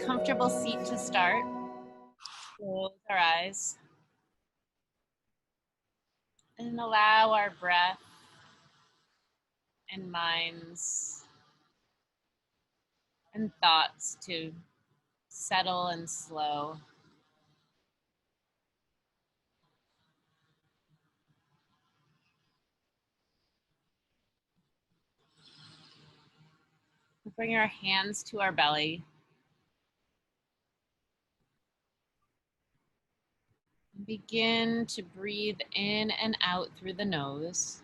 comfortable seat to start. Close our eyes and allow our breath and minds and thoughts to settle and slow. Bring our hands to our belly. Begin to breathe in and out through the nose.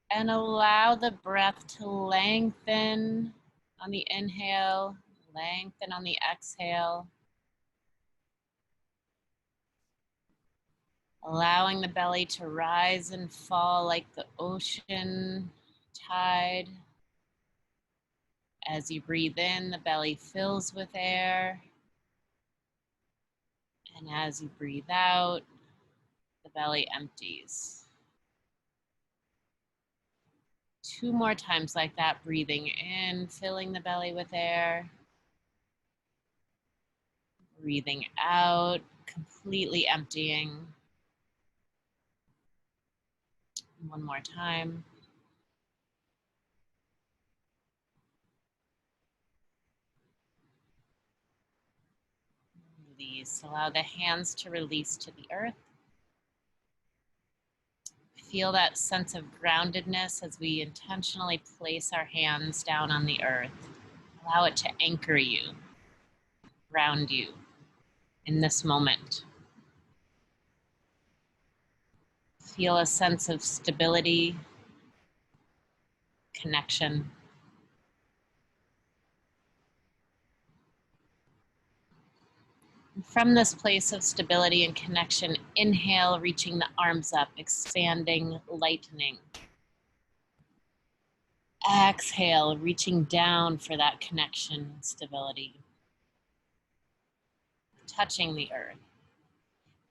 And allow the breath to lengthen on the inhale, lengthen on the exhale. Allowing the belly to rise and fall like the ocean tide. As you breathe in, the belly fills with air. And as you breathe out, the belly empties. 2 more times like that, breathing in, filling the belly with air. Breathing out, completely emptying. 1 more time. Release. Allow the hands to release to the earth. Feel that sense of groundedness as we intentionally place our hands down on the earth. Allow it to anchor you, ground you in this moment. Feel a sense of stability, connection. From this place of stability and connection, inhale, reaching the arms up, expanding, lightening. Exhale, reaching down for that connection and stability. Touching the earth.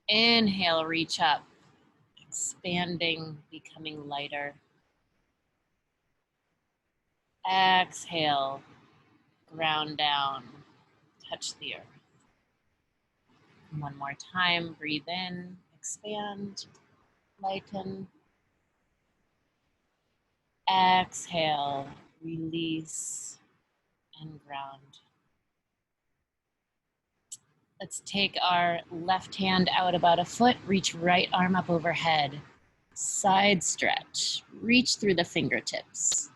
Inhale, reach up, expanding, becoming lighter. Exhale, ground down, touch the earth. 1 more time, breathe in, expand, lighten. Exhale, release, and ground. Let's take our left hand out about a foot, reach right arm up overhead. Side stretch, reach through the fingertips.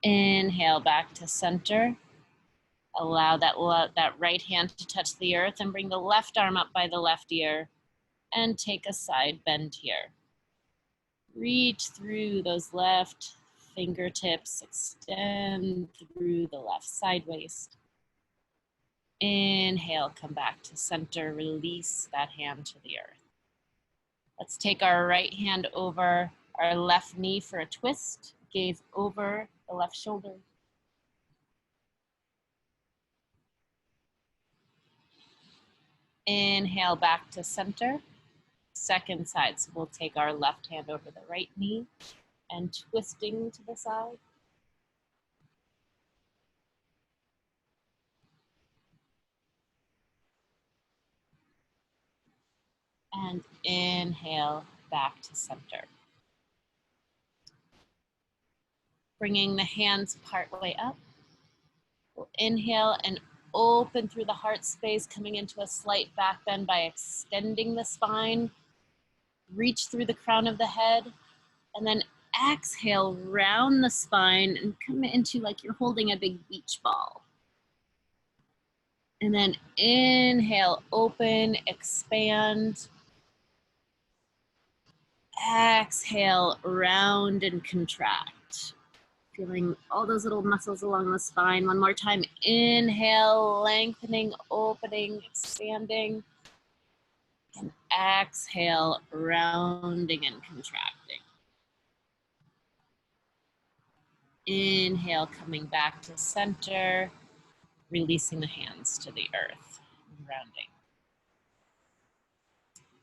Inhale back to center. Allow that right hand to touch the earth and bring the left arm up by the left ear and take a side bend here. Reach through those left fingertips, extend through the left side waist. Inhale, come back to center, release that hand to the earth. Let's take our right hand over our left knee for a twist, gaze over the left shoulder. Inhale back to center, second side. So we'll take our left hand over the right knee and twisting to the side. And inhale back to center. Bringing the hands partway up. We'll inhale and open through the heart space, coming into a slight back bend by extending the spine. Reach through the crown of the head. And then exhale, round the spine and come into like you're holding a big beach ball. And then inhale, open, expand. Exhale, round and contract. Feeling all those little muscles along the spine. 1 more time. Inhale, lengthening, opening, expanding. And exhale, rounding and contracting. Inhale, coming back to center, releasing the hands to the earth, rounding.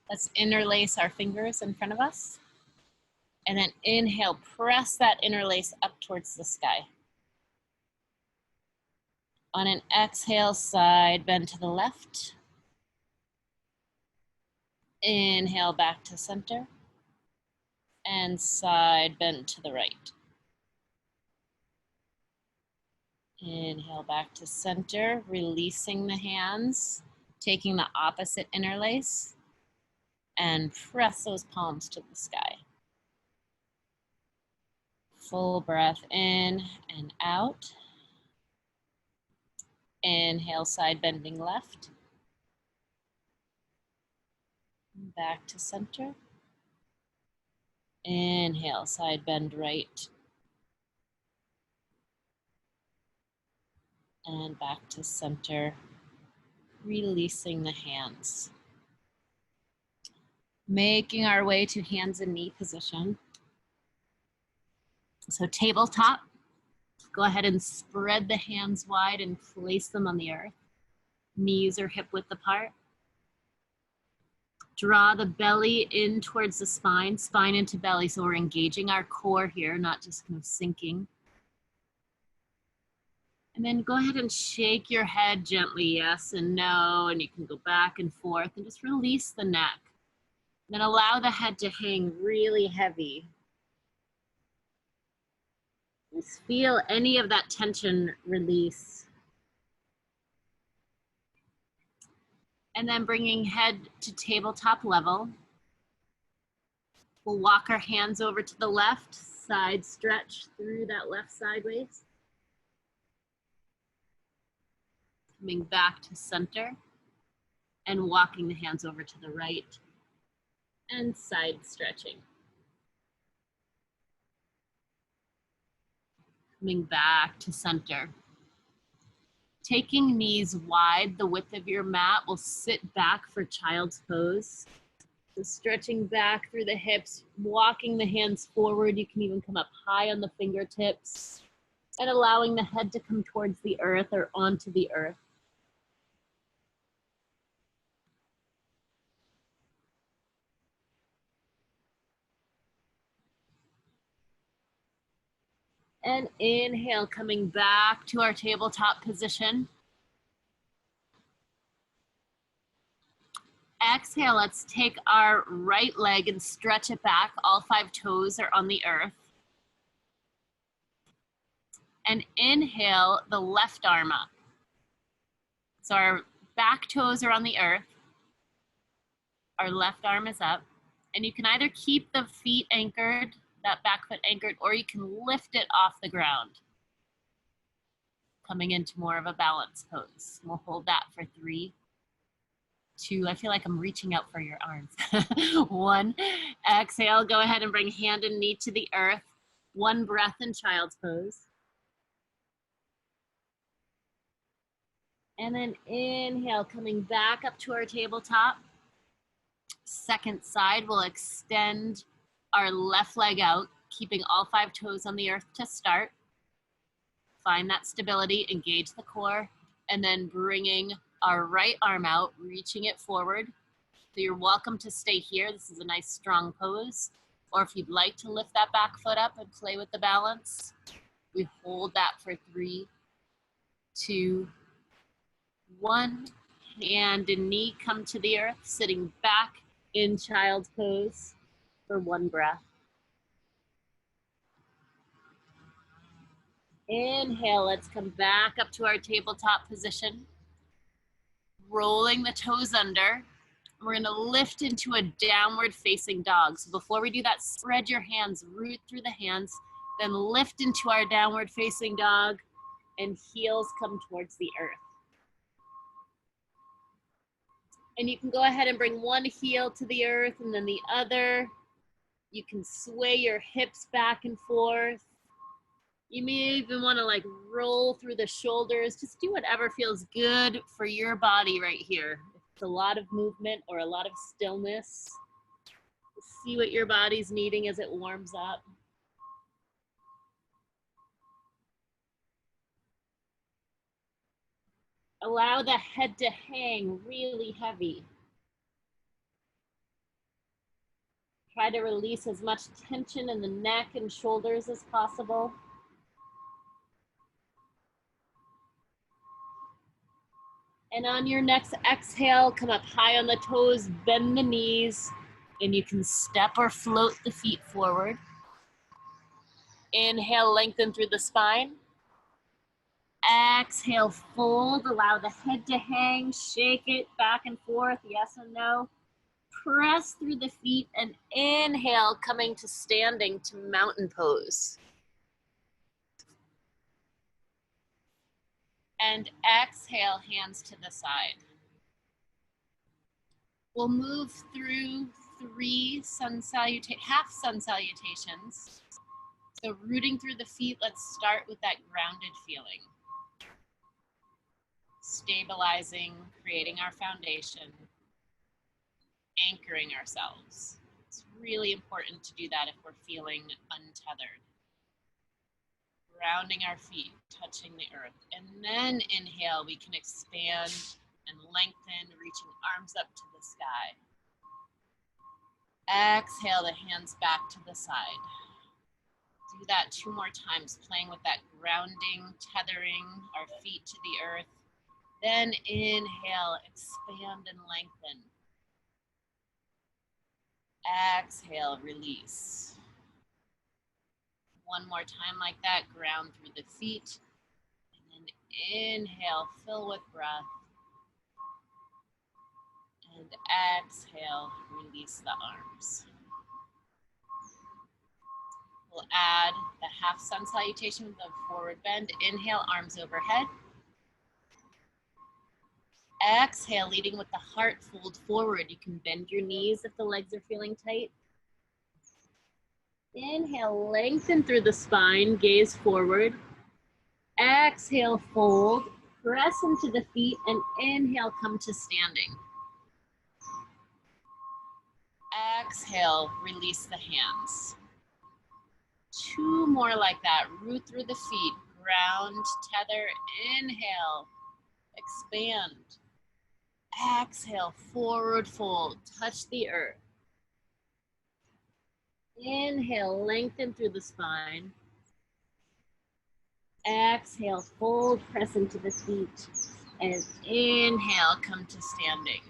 Let's interlace our fingers in front of us. And then inhale, press that interlace up towards the sky. On an exhale, side bend to the left. Inhale, back to center. And side bend to the right. Inhale, back to center, releasing the hands, taking the opposite interlace, and press those palms to the sky. Full breath in and out. Inhale, side bending left. Back to center. Inhale, side bend right. And back to center, releasing the hands. Making our way to hands and knee position. So tabletop, go ahead and spread the hands wide and place them on the earth. Knees are hip width apart. Draw the belly in towards the spine, spine into belly. So we're engaging our core here, not just kind of sinking. And then go ahead and shake your head gently, yes and no, and you can go back and forth and just release the neck. Then allow the head to hang really heavy. Just feel any of that tension release. And then bringing head to tabletop level. We'll walk our hands over to the left, side stretch through that left sideways. Coming back to center and walking the hands over to the right and side stretching. Coming back to center. Taking knees wide, the width of your mat, will sit back for child's pose. So stretching back through the hips, walking the hands forward. You can even come up high on the fingertips and allowing the head to come towards the earth or onto the earth. And inhale, coming back to our tabletop position. Exhale, let's take our right leg and stretch it back. All 5 toes are on the earth. And inhale, the left arm up. So our back toes are on the earth. Our left arm is up. And you can either keep the feet anchored, that back foot anchored, or you can lift it off the ground. Coming into more of a balance pose. We'll hold that for 3, 2, I feel like I'm reaching out for your arms. 1, exhale, go ahead and bring hand and knee to the earth. 1 breath in child's pose. And then inhale, coming back up to our tabletop. Second side, we'll extend our left leg out, keeping all 5 toes on the earth to start. Find that stability, engage the core, and then bringing our right arm out, reaching it forward. So you're welcome to stay here. This is a nice strong pose. Or if you'd like to lift that back foot up and play with the balance, we hold that for 3, 2, 1. Hand and knee come to the earth, sitting back in child's pose for 1 breath. Inhale, let's come back up to our tabletop position. Rolling the toes under. We're gonna lift into a downward facing dog. So before we do that, spread your hands, root through the hands, then lift into our downward facing dog and heels come towards the earth. And you can go ahead and bring 1 heel to the earth and then the other. You can sway your hips back and forth. You may even want to like roll through the shoulders. Just do whatever feels good for your body right here. It's a lot of movement or a lot of stillness. See what your body's needing as it warms up. Allow the head to hang really heavy. Try to release as much tension in the neck and shoulders as possible. And on your next exhale, come up high on the toes, bend the knees, and you can step or float the feet forward. Inhale, lengthen through the spine. Exhale, fold, allow the head to hang, shake it back and forth, yes and no. Press through the feet and inhale, coming to standing to mountain pose. And exhale, hands to the side. We'll move through 3 half sun salutations. So rooting through the feet, let's start with that grounded feeling. Stabilizing, creating our foundation, anchoring ourselves. It's really important to do that if we're feeling untethered. Grounding our feet, touching the earth. And then inhale, we can expand and lengthen, reaching arms up to the sky. Exhale the hands back to the side. Do that 2 more times, playing with that grounding, tethering our feet to the earth. Then inhale, expand and lengthen. Exhale, release. 1 more time like that, ground through the feet. And then inhale, fill with breath. And exhale, release the arms. We'll add the half sun salutation with a forward bend. Inhale, arms overhead. Exhale, leading with the heart, fold forward. You can bend your knees if the legs are feeling tight. Inhale, lengthen through the spine, gaze forward. Exhale, fold, press into the feet, and inhale, come to standing. Exhale, release the hands. 2 more like that, root through the feet, ground, tether, inhale, expand. Exhale, forward fold, touch the earth. Inhale, lengthen through the spine. Exhale, fold, press into the feet. And inhale, come to standing.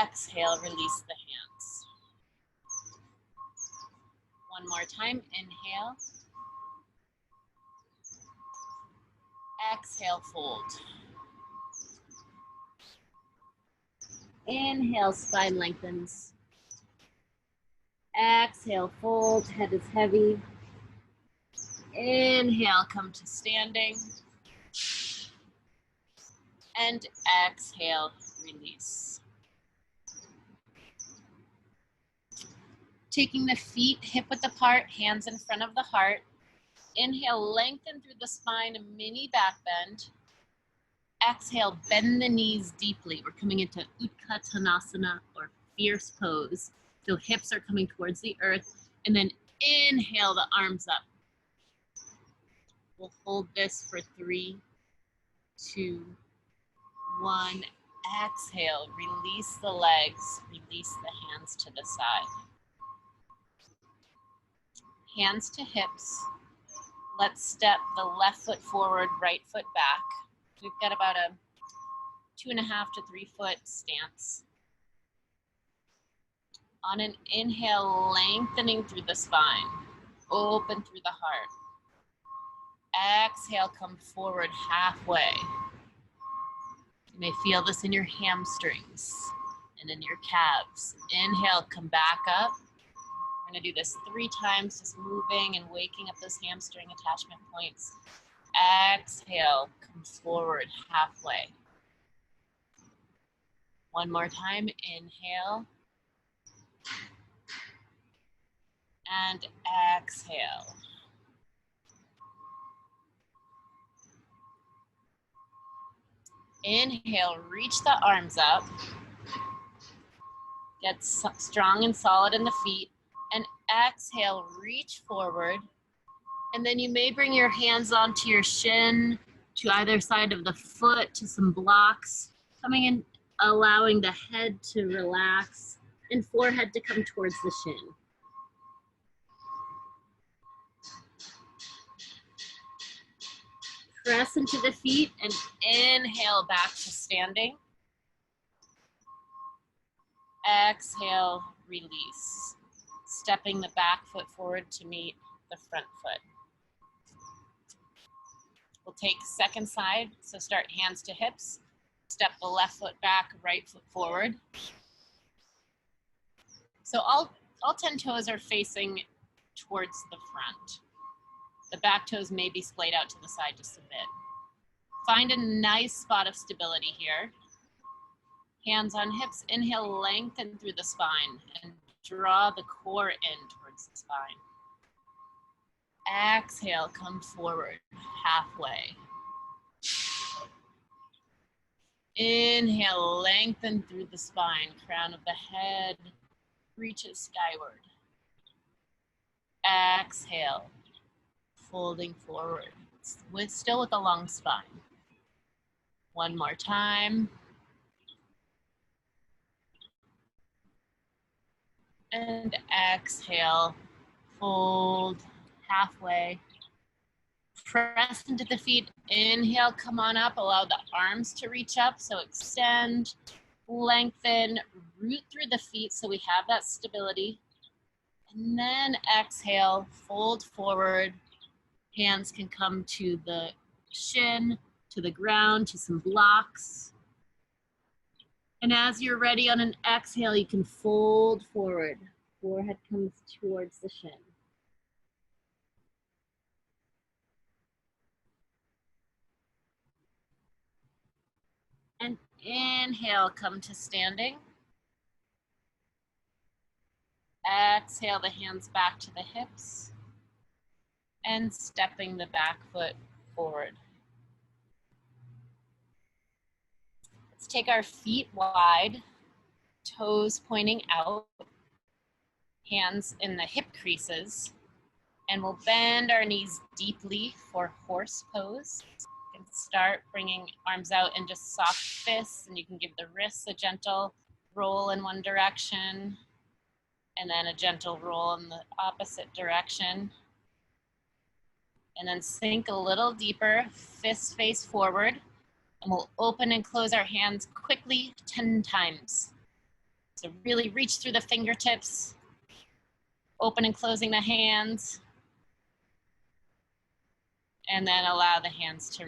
Exhale, release the hands. 1 more time, inhale. Exhale, fold. Inhale, spine lengthens. Exhale, fold, head is heavy. Inhale, come to standing. And exhale, release. Taking the feet hip-width apart, hands in front of the heart. Inhale, lengthen through the spine, a mini back bend. Exhale, bend the knees deeply. We're coming into Utkatasana, or fierce pose. So hips are coming towards the earth. And then inhale the arms up. We'll hold this for 3, 2, 1. Exhale, release the legs, release the hands to the side. Hands to hips. Let's step the left foot forward, right foot back. We've got about a 2.5 to 3 foot stance. On an inhale, lengthening through the spine, open through the heart. Exhale, come forward halfway. You may feel this in your hamstrings and in your calves. Inhale, come back up. We're gonna do this 3 times, just moving and waking up those hamstring attachment points. Exhale, come forward halfway. 1 more time, inhale. And exhale. Inhale, reach the arms up. Get strong and solid in the feet. And exhale, reach forward. And then you may bring your hands onto your shin, to either side of the foot, to some blocks. Coming in, allowing the head to relax and forehead to come towards the shin. Press into the feet and inhale back to standing. Exhale, release. Stepping the back foot forward to meet the front foot. We'll take second side, so start hands to hips. Step the left foot back, right foot forward. So all 10 toes are facing towards the front. The back toes may be splayed out to the side just a bit. Find a nice spot of stability here. Hands on hips, inhale, lengthen through the spine and draw the core in towards the spine. Exhale, come forward, halfway. Inhale, lengthen through the spine, crown of the head reaches skyward. Exhale, folding forward, still with a long spine. One more time. And exhale, fold halfway. Press into the feet, inhale, come on up, allow the arms to reach up, so extend, lengthen, root through the feet so we have that stability. And then exhale, fold forward, hands can come to the shin, to the ground, to some blocks. And as you're ready on an exhale, you can fold forward, forehead comes towards the shin. And inhale, come to standing. Exhale, the hands back to the hips. And stepping the back foot forward. Let's take our feet wide, toes pointing out, hands in the hip creases. And we'll bend our knees deeply for horse pose. You can start bringing arms out in just soft fists, and you can give the wrists a gentle roll in one direction, and then a gentle roll in the opposite direction. And then sink a little deeper, fist face forward, and we'll open and close our hands quickly 10 times. So really reach through the fingertips, open and closing the hands, and then allow the hands to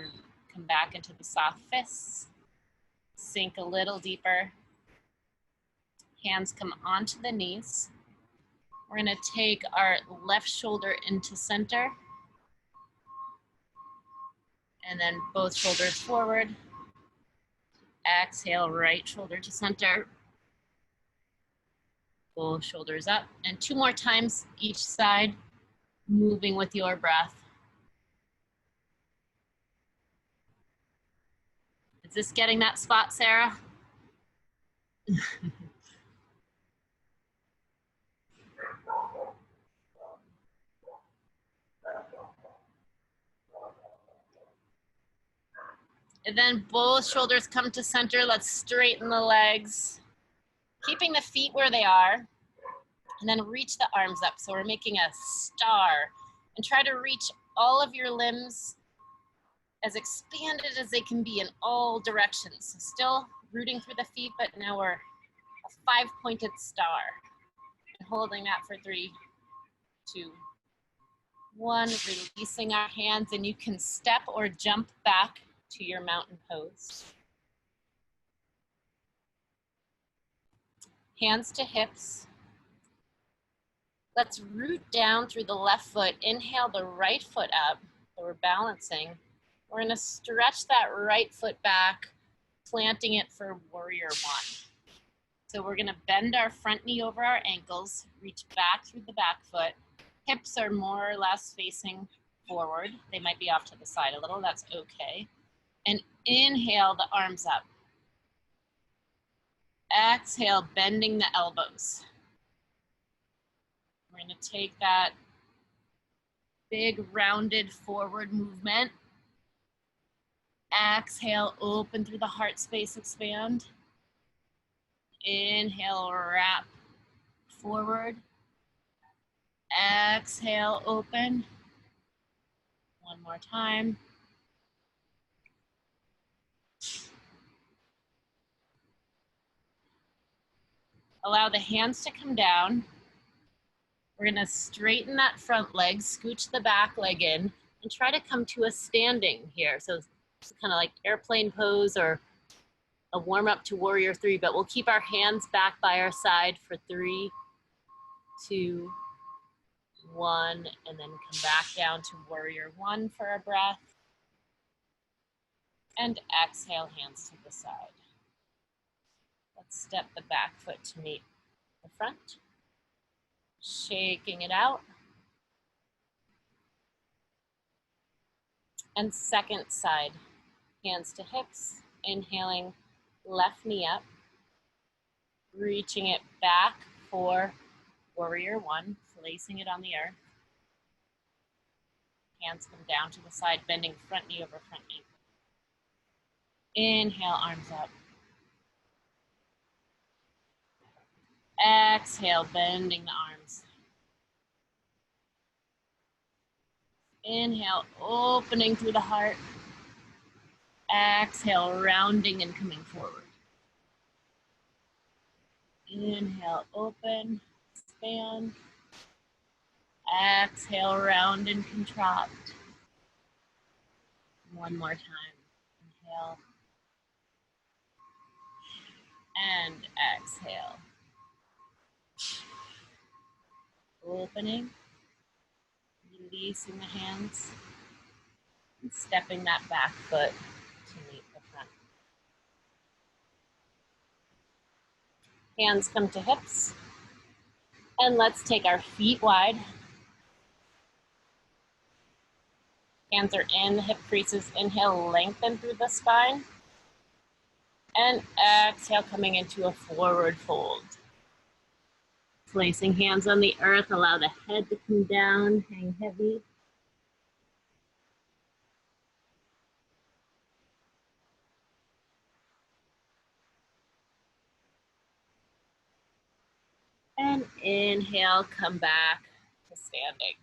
come back into the soft fists. Sink a little deeper. Hands come onto the knees. We're gonna take our left shoulder into center. And then both shoulders forward. Exhale, right shoulder to center. Both shoulders up. And 2 more times each side, moving with your breath. Is this getting that spot, Sarah? And then both shoulders come to center. Let's straighten the legs, keeping the feet where they are, and then reach the arms up. So we're making a star, and try to reach all of your limbs as expanded as they can be in all directions. So still rooting through the feet, but now we're a 5-pointed star. And holding that for 3, 2, 1, releasing our hands, and you can step or jump back to your mountain pose. Hands to hips. Let's root down through the left foot. Inhale the right foot up, so we're balancing. We're gonna stretch that right foot back, planting it for warrior 1. So we're gonna bend our front knee over our ankles, reach back through the back foot. Hips are more or less facing forward. They might be off to the side a little, that's okay. And Inhale the arms up. Exhale, bending the elbows. We're going to take that big rounded forward movement. Exhale, open through the heart space, expand. Inhale, wrap forward. Exhale, open. One more time. Allow the hands to come down. We're gonna straighten that front leg, scooch the back leg in, and try to come to a standing here. So it's kind of like airplane pose or a warm up to warrior three, but we'll keep our hands back by our side for 3, 2, 1, and then come back down to warrior one for a breath. And exhale, hands to the side. Let's step the back foot to meet the front. Shaking it out. And second side, hands to hips, inhaling, left knee up, reaching it back for warrior one, placing it on the earth. Hands come down to the side, bending front knee over front knee. Inhale, arms up. Exhale, bending the arms. Inhale, opening through the heart. Exhale, rounding and coming forward. Inhale, open, expand. Exhale, round and contract. One more time. Inhale. And exhale. Opening. Releasing the hands. And stepping that back foot to meet the front. Hands come to hips. And let's take our feet wide. Hands are in the hip creases. Inhale, lengthen through the spine. And exhale, coming into a forward fold. Placing hands on the earth, allow the head to come down, hang heavy. And inhale, come back to standing.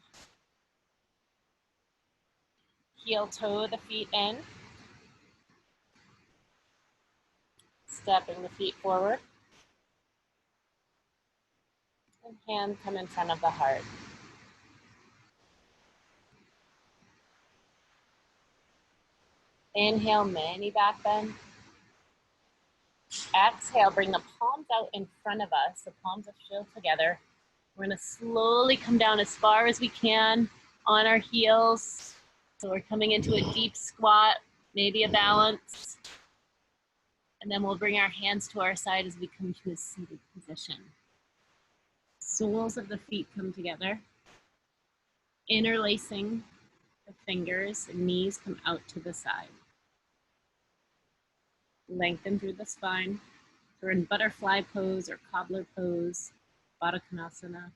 Heel toe the feet in. Stepping the feet forward. And hand come in front of the heart. Inhale, mini back bend. Exhale, bring the palms out in front of us. The palms are still together. We're gonna slowly come down as far as we can on our heels. So we're coming into a deep squat, maybe a balance. And then we'll bring our hands to our side as we come to a seated position. Soles of the feet come together. Interlacing the fingers and knees come out to the side. Lengthen through the spine. We're in butterfly pose or cobbler pose, Baddha Konasana.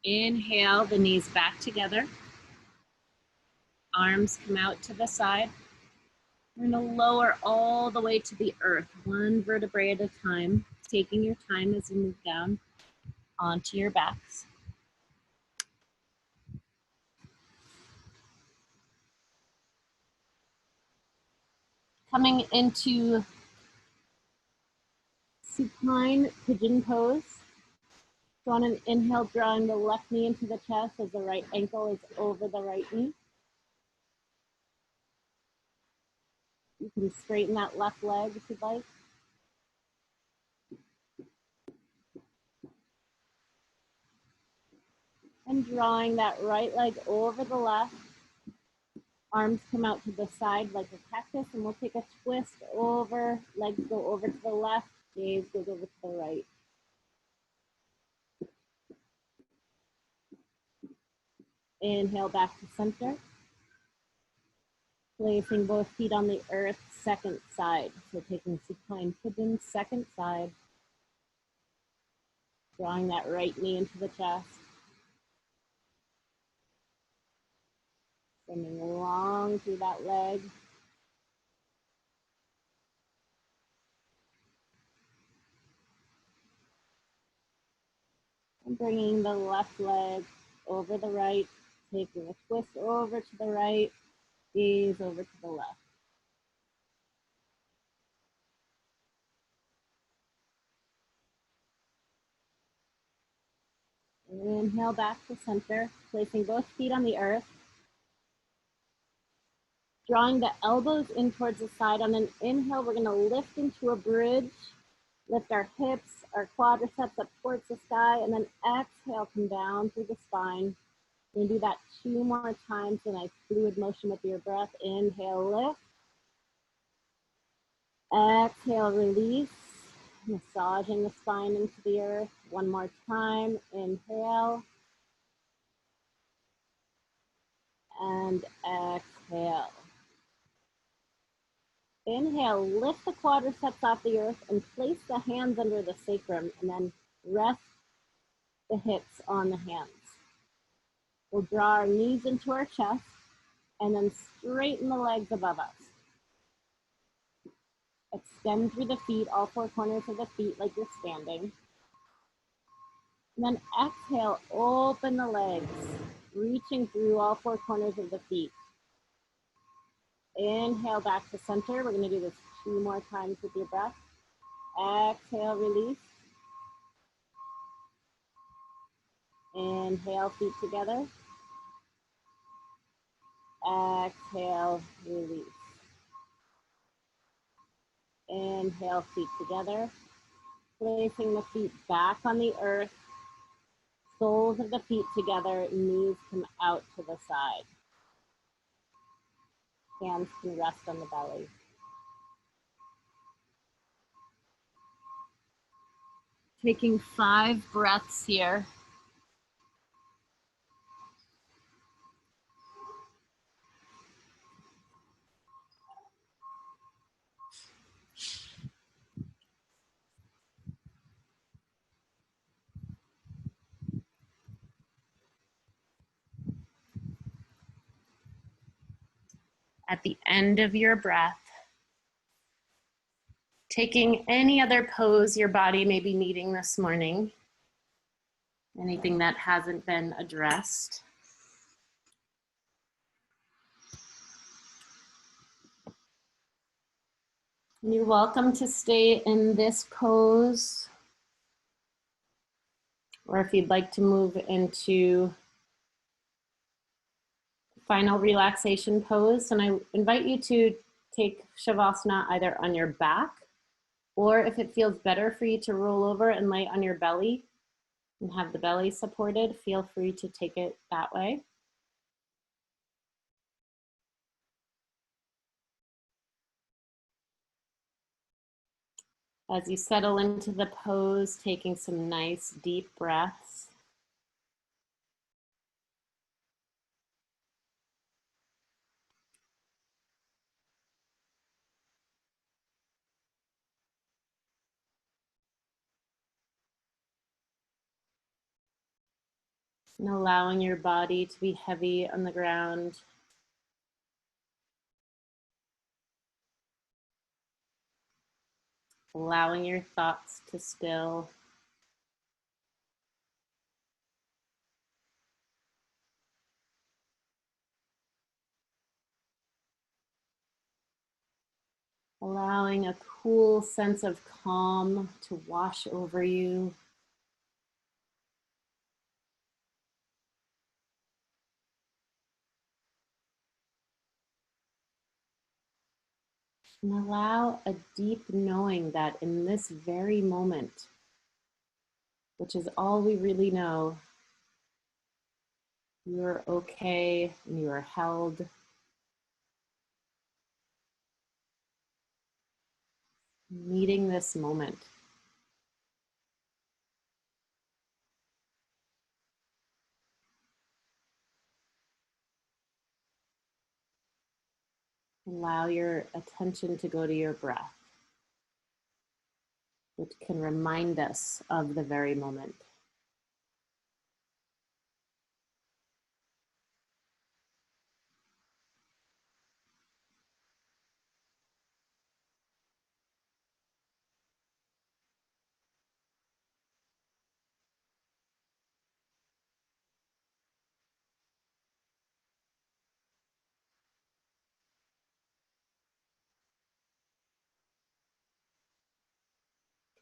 Inhale, the knees back together. Arms come out to the side. We're gonna lower all the way to the earth, one vertebrae at a time, taking your time as you move down onto your backs. Coming into supine pigeon pose. So on an inhale, drawing the left knee into the chest as the right ankle is over the right knee. You can straighten that left leg if you'd like. And drawing that right leg over the left. Arms come out to the side like a cactus, and we'll take a twist over. Legs go over to the left, gaze goes over to the right. Inhale back to center. Placing both feet on the earth, second side. So taking supine pigeon, second side. Drawing that right knee into the chest. Sending long through that leg. And bringing the left leg over the right, taking a twist over to the right, gaze over to the left. Inhale back to center, placing both feet on the earth. Drawing the elbows in towards the side. On an inhale, we're gonna lift into a bridge, lift our hips, our quadriceps up towards the sky, and then exhale, come down through the spine. We're gonna do that 2 more times, a nice fluid motion with your breath. Inhale, lift. Exhale, release. Massaging the spine into the earth. 1 more time. Inhale. And exhale. Inhale, lift the quadriceps off the earth and place the hands under the sacrum, and then rest the hips on the hands. We'll draw our knees into our chest and then straighten the legs above us. Extend through the feet, all 4 corners of the feet like you're standing. And then exhale, open the legs, reaching through all 4 corners of the feet. Inhale back to center. We're gonna do this 2 more times with your breath. Exhale, release. Inhale, feet together. Exhale, release. Inhale, feet together. Placing the feet back on the earth. Soles of the feet together, knees come out to the side. Hands can rest on the belly. Taking 5 breaths here. At the end of your breath, taking any other pose your body may be needing this morning, anything that hasn't been addressed. You're welcome to stay in this pose, or if you'd like to move into final relaxation pose. And I invite you to take Shavasana either on your back, or if it feels better for you to roll over and lay on your belly and have the belly supported, feel free to take it that way. As you settle into the pose, taking some nice deep breaths. And allowing your body to be heavy on the ground. Allowing your thoughts to still. Allowing a cool sense of calm to wash over you. And allow a deep knowing that in this very moment, which is all we really know, you're okay and you are held. Meeting this moment. Allow your attention to go to your breath, which can remind us of the very moment.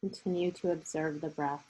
Continue to observe the breath.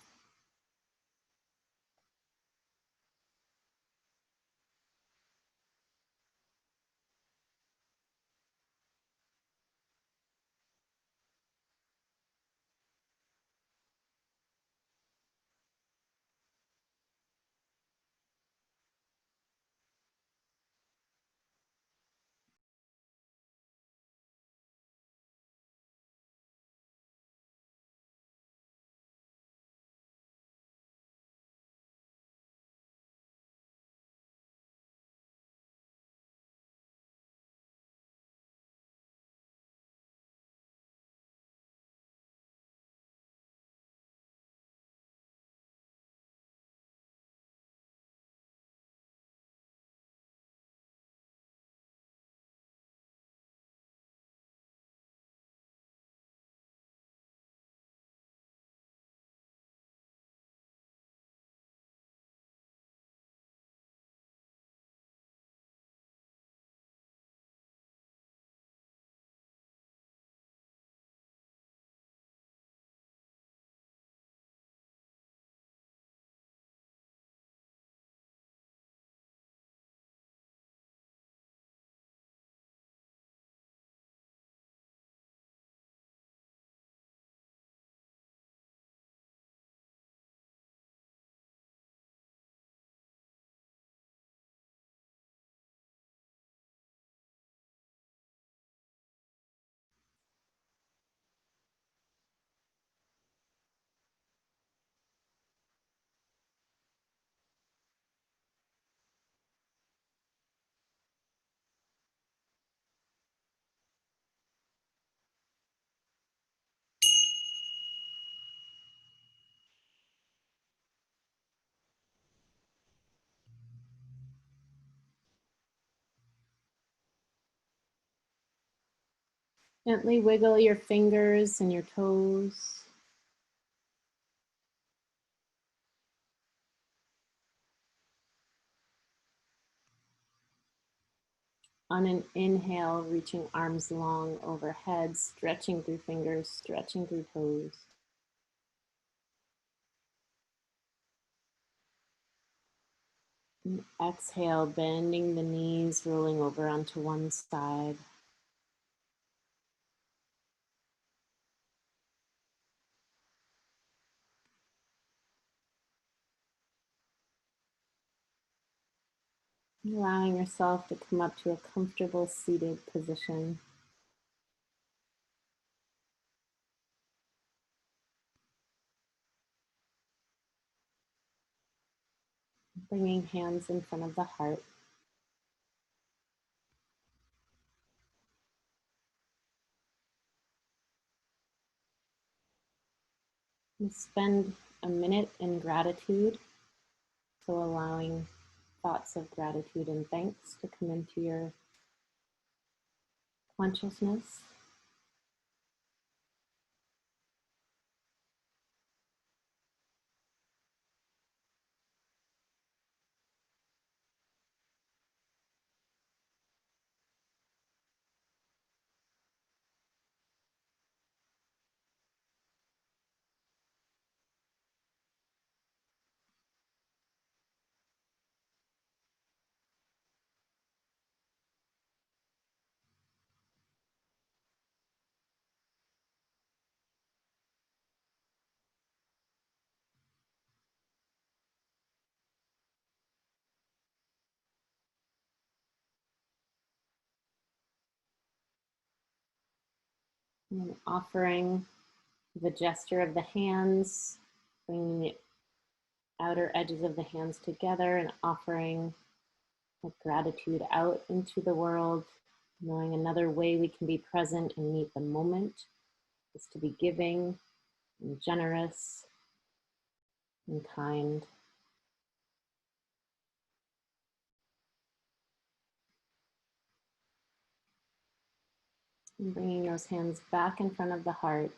Gently wiggle your fingers and your toes. On an inhale, reaching arms long overhead, stretching through fingers, stretching through toes. And exhale, bending the knees, rolling over onto one side. Allowing yourself to come up to a comfortable seated position. Bringing hands in front of the heart. And spend a minute in gratitude. So allowing thoughts of gratitude and thanks to come into your consciousness. And offering the gesture of the hands, bringing the outer edges of the hands together and offering gratitude out into the world, Knowing another way we can be present and meet the moment is to be giving and generous and kind. And bringing those hands back in front of the heart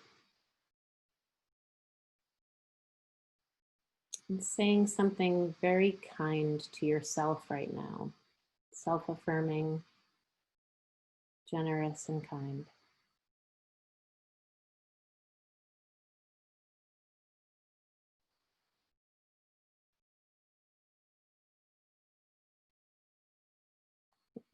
and saying something very kind to yourself right now, self-affirming, generous, and kind.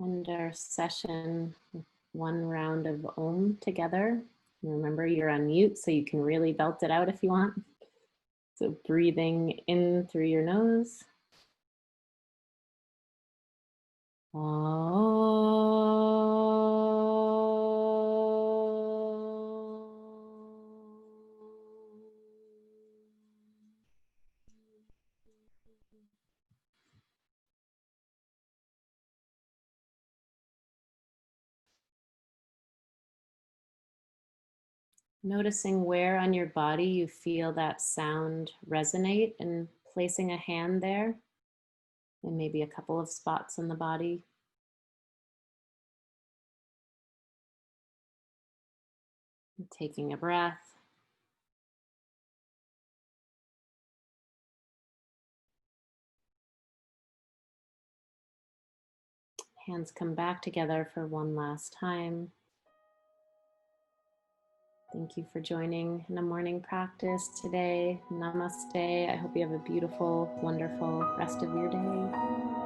End our session with one round of Om together. Remember, you're on mute, so you can really belt it out if you want. So breathing in through your nose. Noticing where on your body you feel that sound resonate and placing a hand there and maybe a couple of spots on the body. And taking a breath. Hands come back together for one last time. Thank you for joining in a morning practice today. Namaste. I hope you have a beautiful, wonderful rest of your day.